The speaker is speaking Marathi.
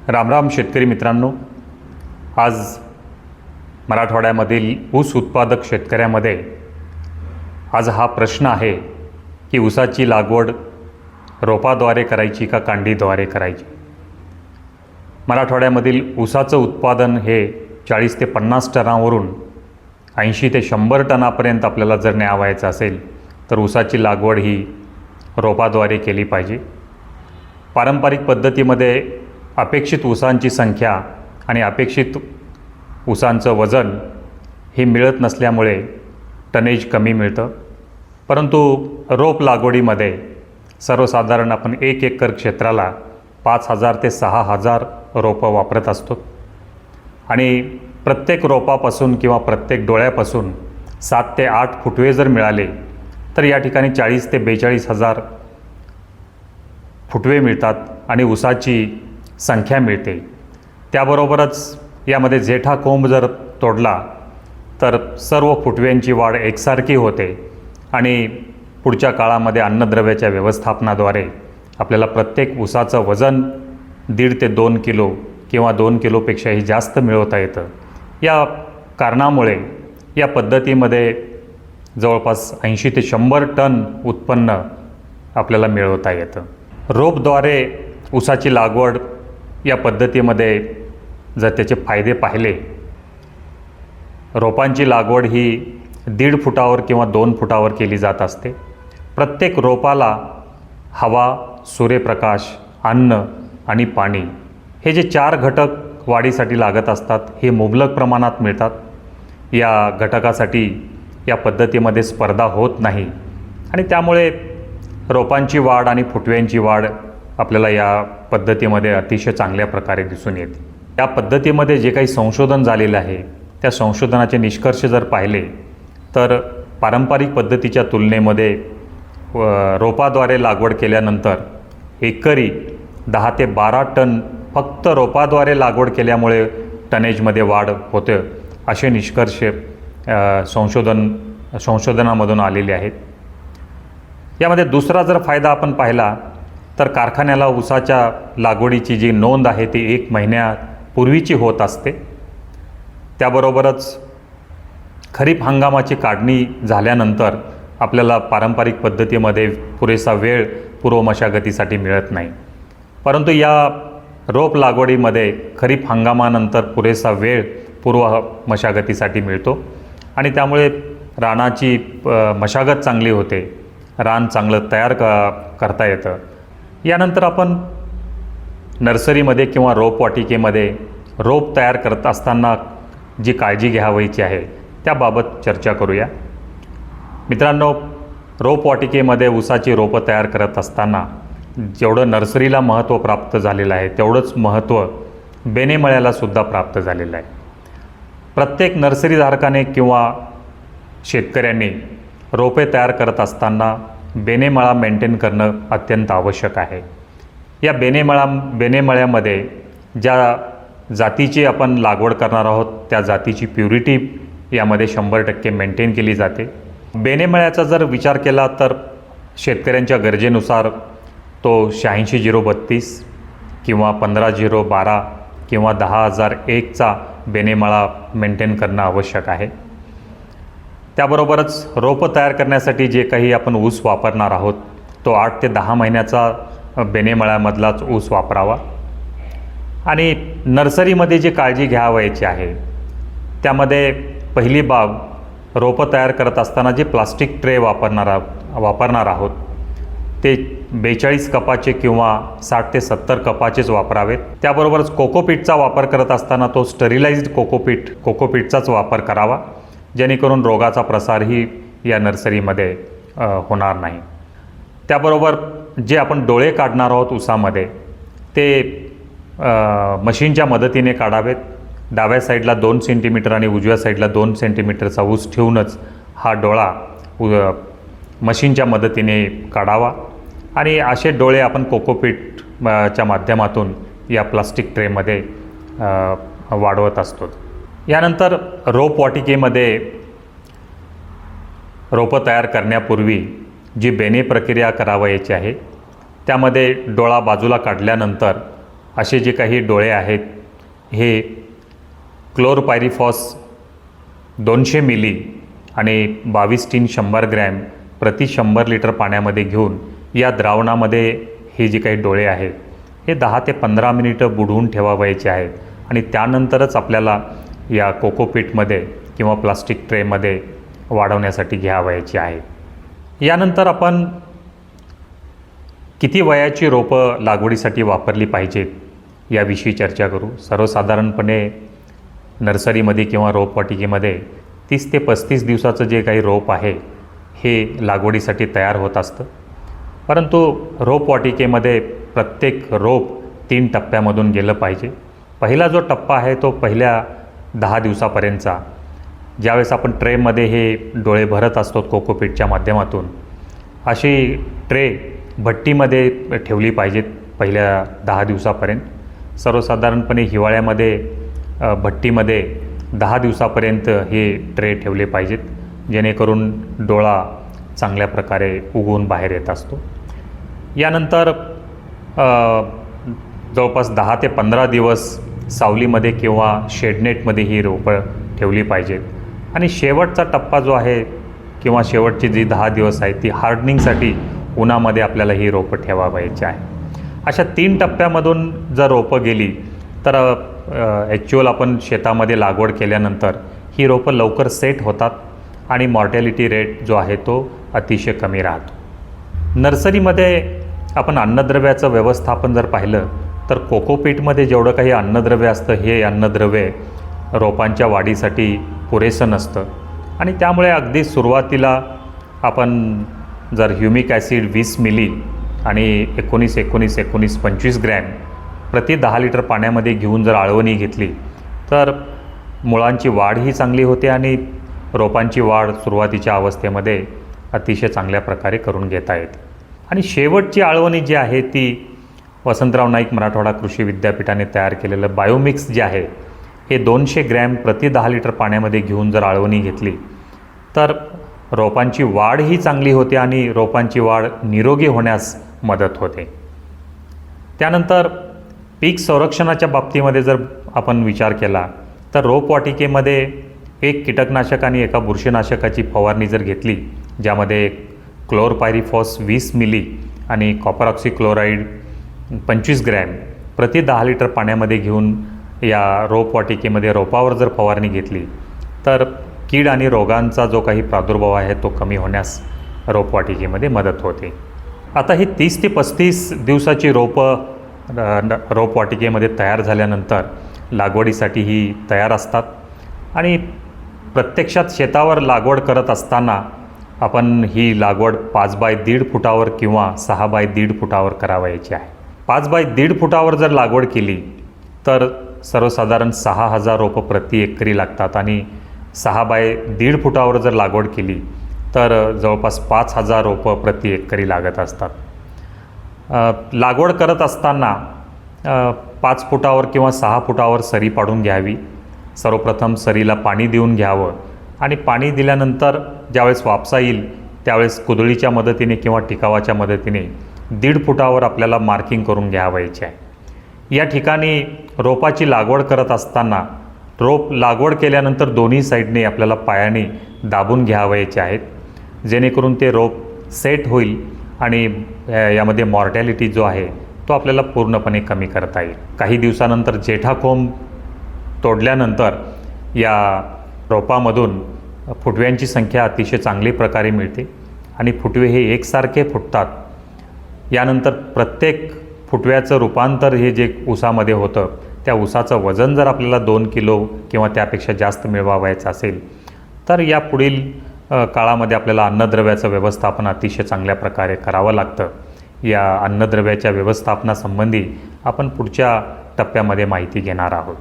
रामराम शेतकरी मित्रांनो, आज मराठवाड्यामधील ऊस उत्पादक शेतकऱ्यामध्ये आज हा प्रश्न आहे की ऊसाची लागवड रोपाद्वारे करायची का कांडीद्वारे करायची. मराठवाड्यामधील ऊसाचं उत्पादन हे 40 ते 50 टनावरून 80 ते 100 टनापर्यंत आपल्याला जर न्यावायचं असेल तर ऊसाची लागवड ही रोपाद्वारे केली पाहिजे. पारंपरिक पद्धतीमध्ये अपेक्षित ऊसांची संख्या आणि अपेक्षित ऊसांचं वजन हे मिळत नसल्यामुळे टनेज कमी मिळतं. परंतु रोप लागवडीमध्ये सर्वसाधारण आपण 1 एकर क्षेत्राला 5,000 ते 6,000 रोपं वापरत असतो आणि प्रत्येक रोपापासून किंवा प्रत्येक डोळ्यापासून 7 ते 8 फुटवे जर मिळाले तर या ठिकाणी 40 ते 42,000 फुटवे मिळतात आणि ऊसाची संख्या मिळते. त्याबरोबरच यामध्ये जेठा कोंब जर तोडला तर सर्व फुटव्यांची वाढ एकसारखी होते आणि पुढच्या काळामध्ये अन्नद्रव्याच्या व्यवस्थापनाद्वारे आपल्याला प्रत्येक ऊसाचं वजन 1.5 ते 2 किलो किंवा 2 किलोपेक्षाही जास्त मिळवता येतं. या कारणामुळे या पद्धतीमध्ये जवळपास 80 ते 100 टन उत्पन्न आपल्याला मिळवता येतं. रोपद्वारे ऊसाची लागवड या पद्धतीमध्ये जर त्याचे फायदे पाहिले, रोपांची लागवड ही 1.5 फुटावर किंवा 2 फुटावर केली जात असते. प्रत्येक रोपाला हवा, सूर्यप्रकाश, अन्न आणि पाणी हे जे 4 घटक वाढीसाठी लागत असतात हे मुबलक प्रमाणात मिळतात. या घटकासाठी या पद्धतीमध्ये स्पर्धा होत नाही आणि त्यामुळे रोपांची वाढ आणि फुटव्यांची वाढ आपल्याला या पद्धतीमध्ये अतिशय चांगल्या प्रकारे दिसून येते. या पद्धतीमध्ये जे काही संशोधन झालेलं आहे त्या संशोधनाचे निष्कर्ष जर पाहिले तर पारंपरिक पद्धतीच्या तुलनेमध्ये रोपाद्वारे लागवड केल्यानंतर एकरी 10 ते 12 टन फक्त रोपाद्वारे लागवड केल्यामुळे टनेजमध्ये वाढ होते असे निष्कर्ष संशोधनामधून आलेले आहेत. यामध्ये दुसरा जर फायदा आपण पाहिला तर कारखान्याला ऊसाच्या लागवडीची जी नोंद आहे ती 1 महिन्यापूर्वीची होत असते. त्याबरोबरच खरीप हंगामाची काढणी झाल्यानंतर आपल्याला पारंपरिक पद्धतीमध्ये पुरेसा वेळ पूर्व मशागतीसाठी मिळत नाही. परंतु या रोप लागवडीमध्ये खरीप हंगामानंतर पुरेसा वेळ पूर्व मशागतीसाठी मिळतो आणि त्यामुळे रानाची मशागत चांगली होते, रान चांगलं तयार करता येतं. यानंतर आपण नर्सरीमध्ये किंवा रोपवाटिकेमध्ये रोप तयार करत असताना जी काळजी घ्यावयाची आहे त्याबाबत चर्चा करूया. मित्रांनो, रोपवाटिकेमध्ये ऊसाची रोपं तयार करत असताना जेवढं नर्सरीला महत्त्व प्राप्त झालेलं आहे तेवढंच महत्त्व बेनेमळ्यालासुद्धा प्राप्त झालेलं आहे. प्रत्येक नर्सरीधारकाने किंवा शेतकऱ्यांनी रोपे तयार करत असताना बेनेमळा मेंटेन करणं अत्यंत आवश्यक आहे. या बेनेमळ्यामध्ये ज्या जातीची आपण लागवड करणार आहोत त्या जातीची प्युरिटी यामध्ये 100% मेंटेन केली जाते. बेनेमळ्याचा जर विचार केला तर शेतकऱ्यांच्या गरजेनुसार तो 86-032 किंवा 15-012 किंवा 10,001चा बेनेमळा मेंटेन करणं आवश्यक आहे. त्याबरोबरच रोपं तयार करण्यासाठी जे काही आपण ऊस वापरणार आहोत तो 8 ते 10 महिन्याचा बेनेमळ्यामधलाच ऊस वापरावा. आणि नर्सरीमध्ये जी काळजी घ्यावयाची आहे त्यामध्ये पहिली बाब, रोपं तयार करत असताना जे प्लास्टिक ट्रे वापरणार आहोत ते 42 कपाचे किंवा 60 ते 70 कपाचेच वापरावेत. त्याबरोबरच कोकोपीटचा वापर करत असताना तो स्टरिलाइज्ड कोकोपीटचाच वापर करावा, जेणेकरून रोगाचा प्रसारही या नर्सरीमध्ये होणार नाही. त्याबरोबर जे आपण डोळे काढणार आहोत ऊसामध्ये ते मशीनच्या मदतीने काढावेत. डाव्या साईडला 2 सेंटीमीटर आणि उजव्या साईडला 2 सेंटीमीटरचा ऊस ठेवूनच हा डोळा मशीनच्या मदतीने काढावा आणि असे डोळे आपण कोकोपीटच्या माध्यमातून या प्लास्टिक ट्रेमध्ये वाढवत असतो. यानंतर रोपवाटिकेमध्ये रोपं तयार करण्यापूर्वी जी बेने प्रक्रिया करावयाची आहे त्यामध्ये डोळा बाजूला काढल्यानंतर असे जे काही डोळे आहेत हे क्लोरपायरिफॉस 200 मिली आणि 22 टीन 100 ग्रॅम प्रति 100 लिटर पाण्यामध्ये घेऊन या द्रावणामध्ये हे जे काही डोळे आहेत हे 10 ते 15 मिनिटं बुडवून ठेवावयाचे आहेत आणि त्यानंतरच आपल्याला या कोकोपीटमध्ये किंवा प्लास्टिक ट्रेमध्ये वाढवण्यासाठी घ्यावयाची आहे. यानंतर आपण किती वयाची रोपं लागवडीसाठी वापरली पाहिजेत याविषयी चर्चा करू. सर्वसाधारणपणे नर्सरीमध्ये किंवा रोपवाटिकेमध्ये 30 ते 35 दिवसाचं जे काही रोप आहे हे लागवडीसाठी तयार होत असतं. परंतु रोपवाटिकेमध्ये प्रत्येक रोप 3 टप्प्यामधून गेलं पाहिजे. पहिला जो टप्पा आहे तो पहिल्या 10 दिवसापर्यंतचा, ज्यावेळेस आपण ट्रेमध्ये हे डोळे भरत असतो कोकोपीटच्या माध्यमातून, अशी ट्रे भट्टीमध्ये ठेवली पाहिजेत पहिल्या 10 दिवसापर्यंत. सर्वसाधारणपणे हिवाळ्यामध्ये भट्टीमध्ये 10 दिवसापर्यंत हे ट्रे ठेवले पाहिजेत, जेणेकरून डोळा चांगल्या प्रकारे उगवून बाहेर येत असतो. यानंतर जवळपास 10 ते 15 दिवस सावलीमध्ये किंवा शेडनेटमध्ये ही रोपं ठेवली पाहिजेत. आणि शेवटचा टप्पा जो आहे किंवा शेवटची जी 10 दिवस आहेत ती हार्डनिंगसाठी उन्हामध्ये आपल्याला ही रोपं ठेवायची आहे. अशा 3 टप्प्यामधून जर रोपं गेली तर ॲक्च्युअल आपण शेतामध्ये लागवड केल्यानंतर ही रोपं लवकर सेट होतात आणि मॉर्टॅलिटी रेट जो आहे तो अतिशय कमी राहतो. नर्सरीमध्ये आपण अन्नद्रव्याचं व्यवस्थापन जर पाहिलं तर कोकोपीटमध्ये जेवढं काही अन्नद्रव्य असतं हे अन्नद्रव्य रोपांच्या वाढीसाठी पुरेसं नसतं आणि त्यामुळे अगदी सुरुवातीला आपण जर ह्युमिक ॲसिड 20 मिली आणि 19-19-19 25 ग्रॅम प्रति 10 लिटर पाण्यामध्ये घेऊन जर आळवणी घेतली तर मुळांची वाढही चांगली होते आणि रोपांची वाढ सुरुवातीच्या अवस्थेमध्ये अतिशय चांगल्या प्रकारे करून घेता येते. आणि शेवटची आळवणी जी आहे ती वसंतराव नाईक मराठवाडा कृषी विद्यापीठाने तयार केलेलं बायोमिक्स जे आहे हे 200 ग्रॅम प्रति 10 लिटर पाण्यामध्ये घेऊन जर आळवणी घेतली तर रोपांची वाढही चांगली होते आणि रोपांची वाढ निरोगी होण्यास मदत होते. त्यानंतर पीक संरक्षणाच्या बाबतीमध्ये जर आपण विचार केला तर रोपवाटिकेमध्ये एक कीटकनाशक आणि एका बुरशीनाशकाची फवारणी जर घेतली, ज्यामध्ये क्लोरपायरिफॉस 20 मिली आणि कॉपर ऑक्सीक्लोराईड 25 ग्रॅम प्रति 10 लिटर पाण्यामध्ये घेऊन या रोपवाटिकेमध्ये रोपावर जर फवारणी घेतली तर कीड आणि रोगांचा जो काही प्रादुर्भाव आहे तो कमी होण्यास रोपवाटिकेमध्ये मदत होते. आता ही 30 ते 35 दिवसाची रोपं रोपवाटिकेमध्ये तयार झाल्यानंतर लागवडीसाठी ही तयार असतात आणि प्रत्यक्षात शेतावर लागवड करत असताना आपण ही लागवड 5 बाय 1.5 फुटावर किंवा 6 बाय 1.5 फुटावर करावयाची आहे. 5 बाय 1.5 फुटावर जर लागवड केली तर सर्वसाधारण 6,000 रोपं प्रति एकरी लागतात आणि 6 बाय 1.5 फुटावर जर लागवड केली तर जवळपास 5,000 रोपं प्रति एकरी लागत असतात. लागवड करत असताना 5 फुटावर किंवा 6 फुटावर सरी पाडून घ्यावी. सर्वप्रथम सरीला पाणी देऊन घ्यावं आणि पाणी दिल्यानंतर ज्यावेळेस वापसा येईल त्यावेळेस कुदळीच्या मदतीने किंवा टिकावाच्या मदतीने 1.5 फुटावर आपल्याला मार्किंग करून घ्यावायचे आहे. या ठिकाणी रोपाची लागवड करत असताना रोप लागवड केल्यानंतर दोन्ही साईडने आपल्याला पायाने दाबून घ्यावायचे आहेत, जेणेकरून ते रोप सेट होईल आणि यामध्ये मॉर्टॅलिटी जो आहे तो आपल्याला पूर्णपणे कमी करता येईल. काही दिवसानंतर जेठाकोंब तोडल्यानंतर या रोपामधून फुटव्यांची संख्या अतिशय चांगली प्रकारे मिळते आणि फुटवे हे एकसारखे फुटतात. यानंतर प्रत्येक फुटव्याचं रूपांतर हे जे ऊसामध्ये होतं त्या ऊसाचं वजन जर आपल्याला 2 किलो किंवा त्यापेक्षा जास्त मिळवायचं असेल तर या पुढील काळामध्ये आपल्याला अन्नद्रव्याचं व्यवस्थापन अतिशय चांगल्या प्रकारे करावं लागतं. या अन्नद्रव्याच्या व्यवस्थापनासंबंधी आपण पुढच्या टप्प्यामध्ये माहिती घेणार आहोत.